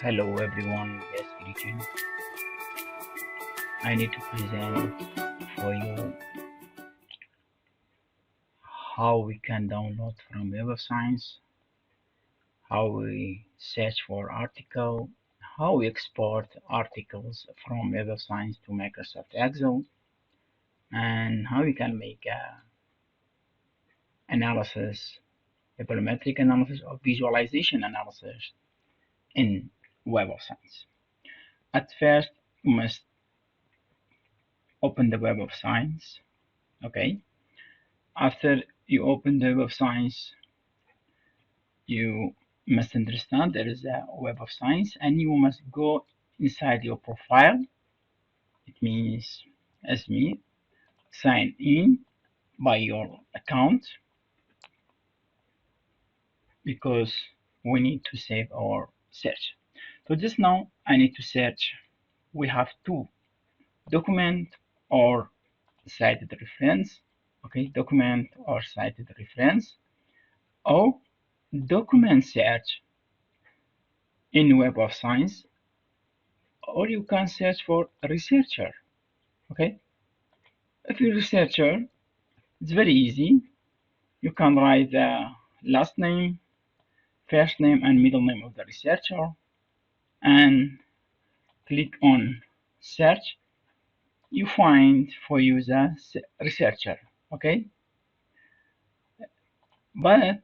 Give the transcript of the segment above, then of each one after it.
Hello everyone, yes, greeting. I need to present for you how we can download from Web of Science, how we search for article, how we export articles from Web of Science to Microsoft Excel, and how we can make analysis, a volumetric analysis or visualization analysis in Web of Science. At first, you must open the Web of Science, okay? After you open the Web of Science, you must understand there is a Web of Science and you must go inside your profile. It means, as me, sign in by your account because we need to save our search. So just now I need to search. We have two document or cited reference. Okay, document or cited reference or document search in Web of Science, or you can search for researcher. Okay, if you're a researcher, it's very easy. You can write the last name, first name, and middle name of the researcher and click on search. You find for you the researcher. Okay, but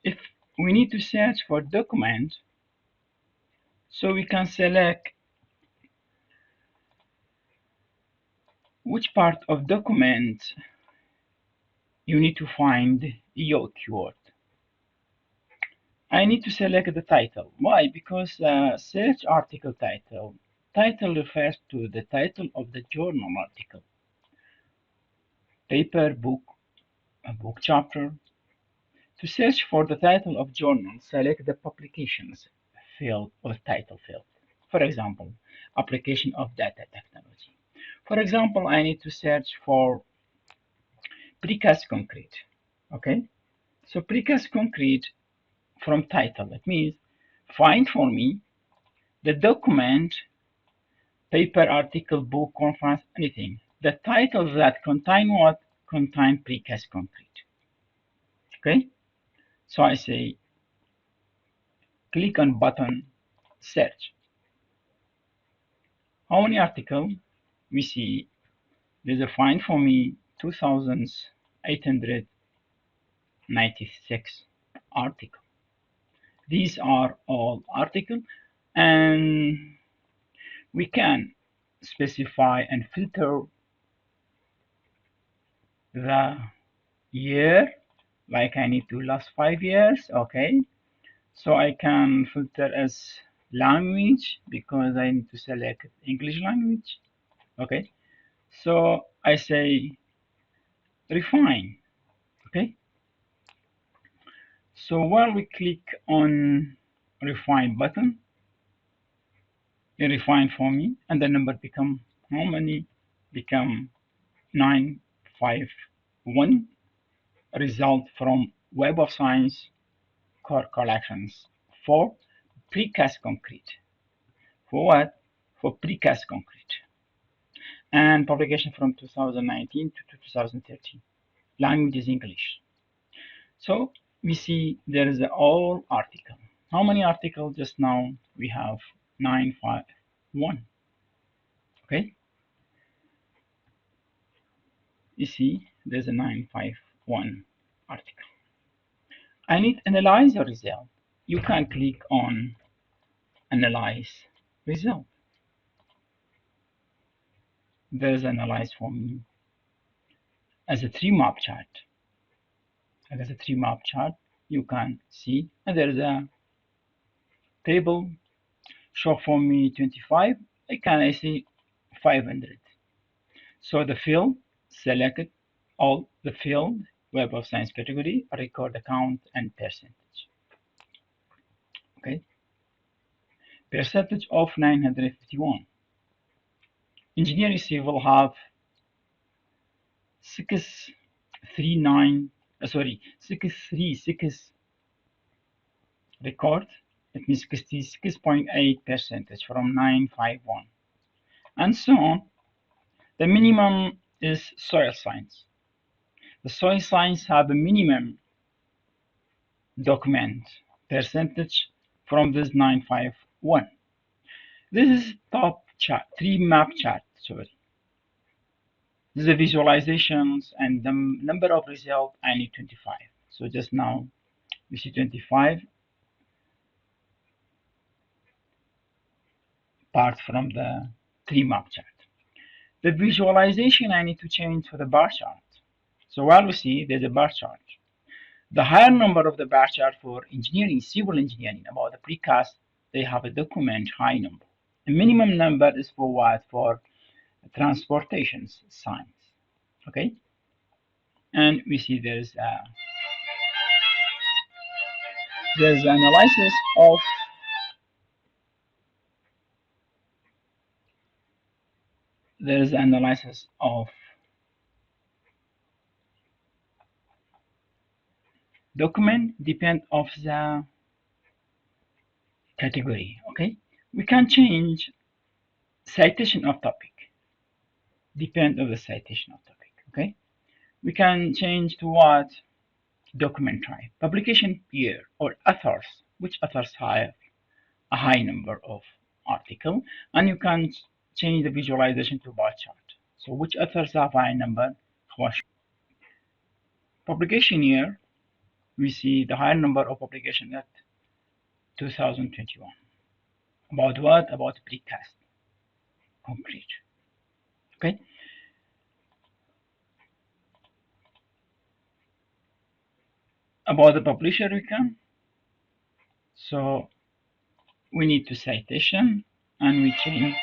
if we need to search for document, so we can select which part of document you need to find your keyword. I need to select the title. Why? Because search article title. Title refers to the title of the journal article. Paper, book, a book chapter. To search for the title of journal, select the publications field or title field. For example, application of data technology. For example, I need to search for precast concrete. Okay, so precast concrete from title. It means find for me the document, paper, article, book, conference, anything. The titles that contain what? Contain precast concrete. Okay? So I say click on button search. How many articles? We see there's a find for me 2,896 articles. These are all articles, and we can specify and filter the year, like I need to last 5 years. Okay, so I can filter as language because I need to select English language. Okay, so I say refine. Okay, so while we click on refine button, it refine for me and the number become how many? Become 951. Result from Web of Science core collections for precast concrete. For what? For precast concrete. And publication from 2019 to 2013. Language is English. So we see there is all article. How many articles just now? We have 951. Okay. You see there's a 951 article. I need analyze the result. You can click on analyze result. There's analyze for me as a tree map chart. As a tree map chart, you can see, and there is a table show for me 25. I see 500. So the field selected all the field Web of Science category, record account and percentage. Okay, percentage of 951. Engineering civil have 636 record It means 66.8% from 951, and so on. The minimum is soil science. The soil science have a minimum document percentage from this 951. This is top chart, 3 map chart, sorry. This is the visualizations and the number of results. I need 25. So just now we see 25 part from the 3 map chart. The visualization I need to change for the bar chart. So while we see there's a bar chart, the higher number of the bar chart for engineering, civil engineering, about the precast, they have a document high number. The minimum number is for what? For transportation science. Okay, and we see there's analysis of document depend of the category. Okay, we can change citation of topic depend of the citation of topic. Okay, we can change to what? Document type, publication year, or authors, which authors have a high number of article, and you can change the visualization to bar chart. So which authors have high number? Publication year, we see the higher number of publication at 2021. About what? About precast concrete. Okay. About the publisher we can. So we need to citation, and we change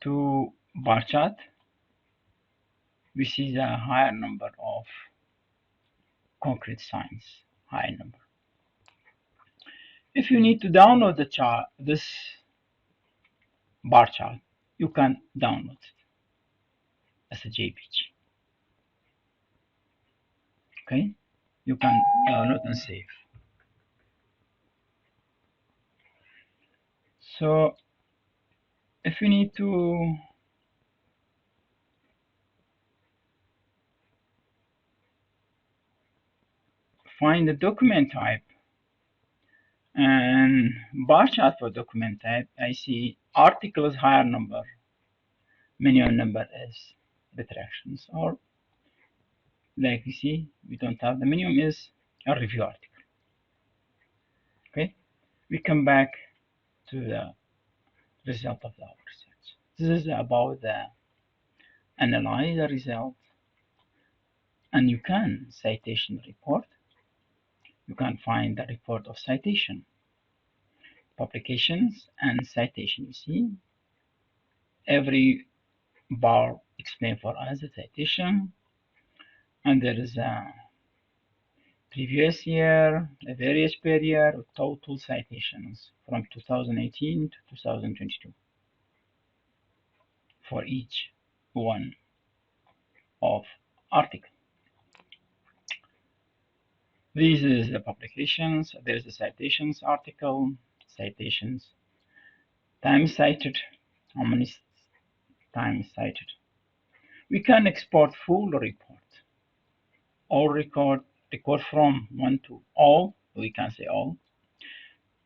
to bar chart. We see the higher number of concrete science, high number. If you need to download the chart, this bar chart, you can download it as a JPG. Okay, you can download and save. So if you need to find the document type and bar chart for document type, I see articles higher number, minimum number is retractions, or like you see, we don't have the minimum is a review article. Okay, we come back to the result of our research. This is about the analyze the result, and you can citation report. You can find the report of citation, publications, and citation. You see, every bar explained for us the citation, and there is a previous year, a various period, total citations from 2018 to 2022 for each one of article. This is the publications. There's the citations article, citations, time cited, how many times cited. We can export full report or record from one to all. We can say all.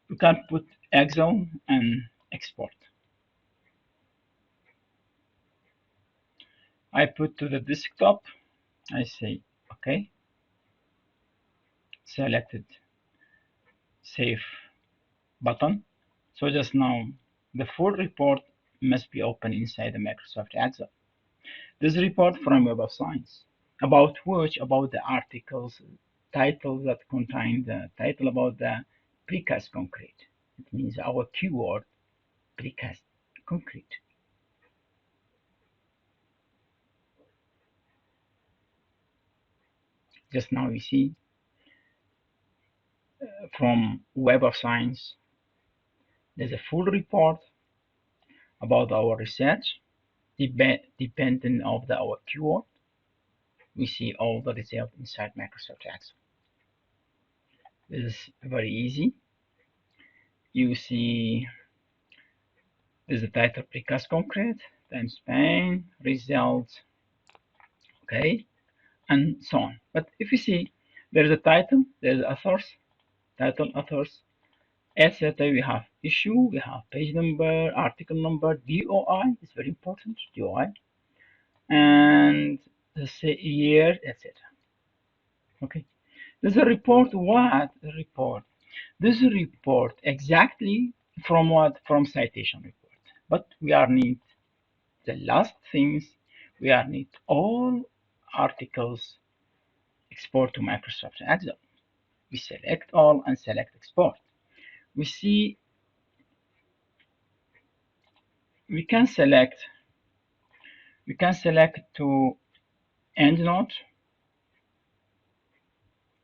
We can put Excel and export. I put to the desktop. I say OK. Selected save button. So just now the full report must be open inside the Microsoft Excel. This report from Web of Science about the articles titles that contain the title about the precast concrete. It means our keyword precast concrete. Just now we see from Web of Science, there's a full report about our research, depending of our keyword. we see all the results inside Microsoft Excel. This is very easy. You see this is the title precast concrete, time span, results, okay, and so on. But if you see there's a title, there's authors, title, authors, etc. We have issue, we have page number, article number, DOI is very important, DOI, and the year, etc. Okay, this is a report. What a report? This is a report exactly from what? From citation report. But we are need the last things. We are need all articles export to Microsoft Excel. We select all and select export. We see we can select to EndNote,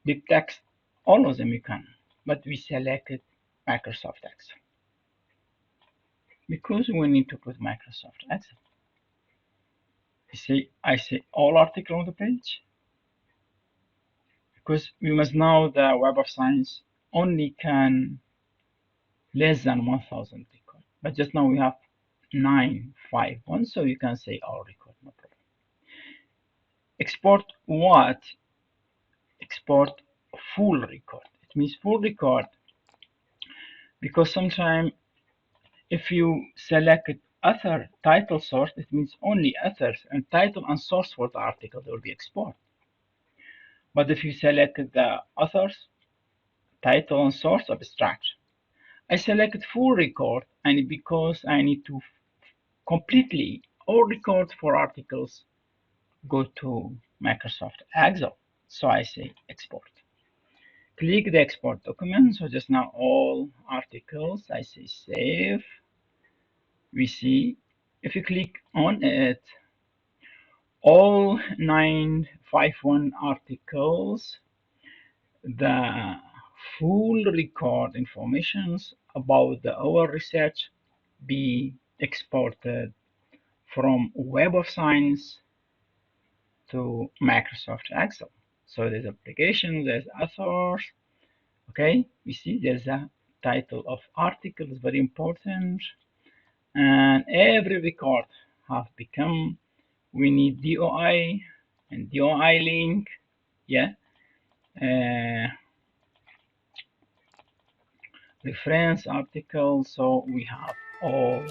BibTeX, all of them you can, but we selected Microsoft Excel because we need to put Microsoft Excel. I say all article on the page because we must know the Web of Science only can less than 1,000 record, but just now we have 951, so you can say all record, no problem. Export what? Export full record. It means full record because sometimes if you select author title source, it means only authors and title and source for the article will be export. But if you select the authors, title and source abstract, I select full record, and because I need to completely all records for articles go to Microsoft Excel, so I say export. Click the export document. So just now all articles, I say save. We see if you click on it, all 951 articles, the full record informations about our research be exported from Web of Science to Microsoft Excel. So there's application, there's authors, okay? We see there's a title of article is very important, and every record have become, we need DOI and DOI link, yeah, reference article, so we have all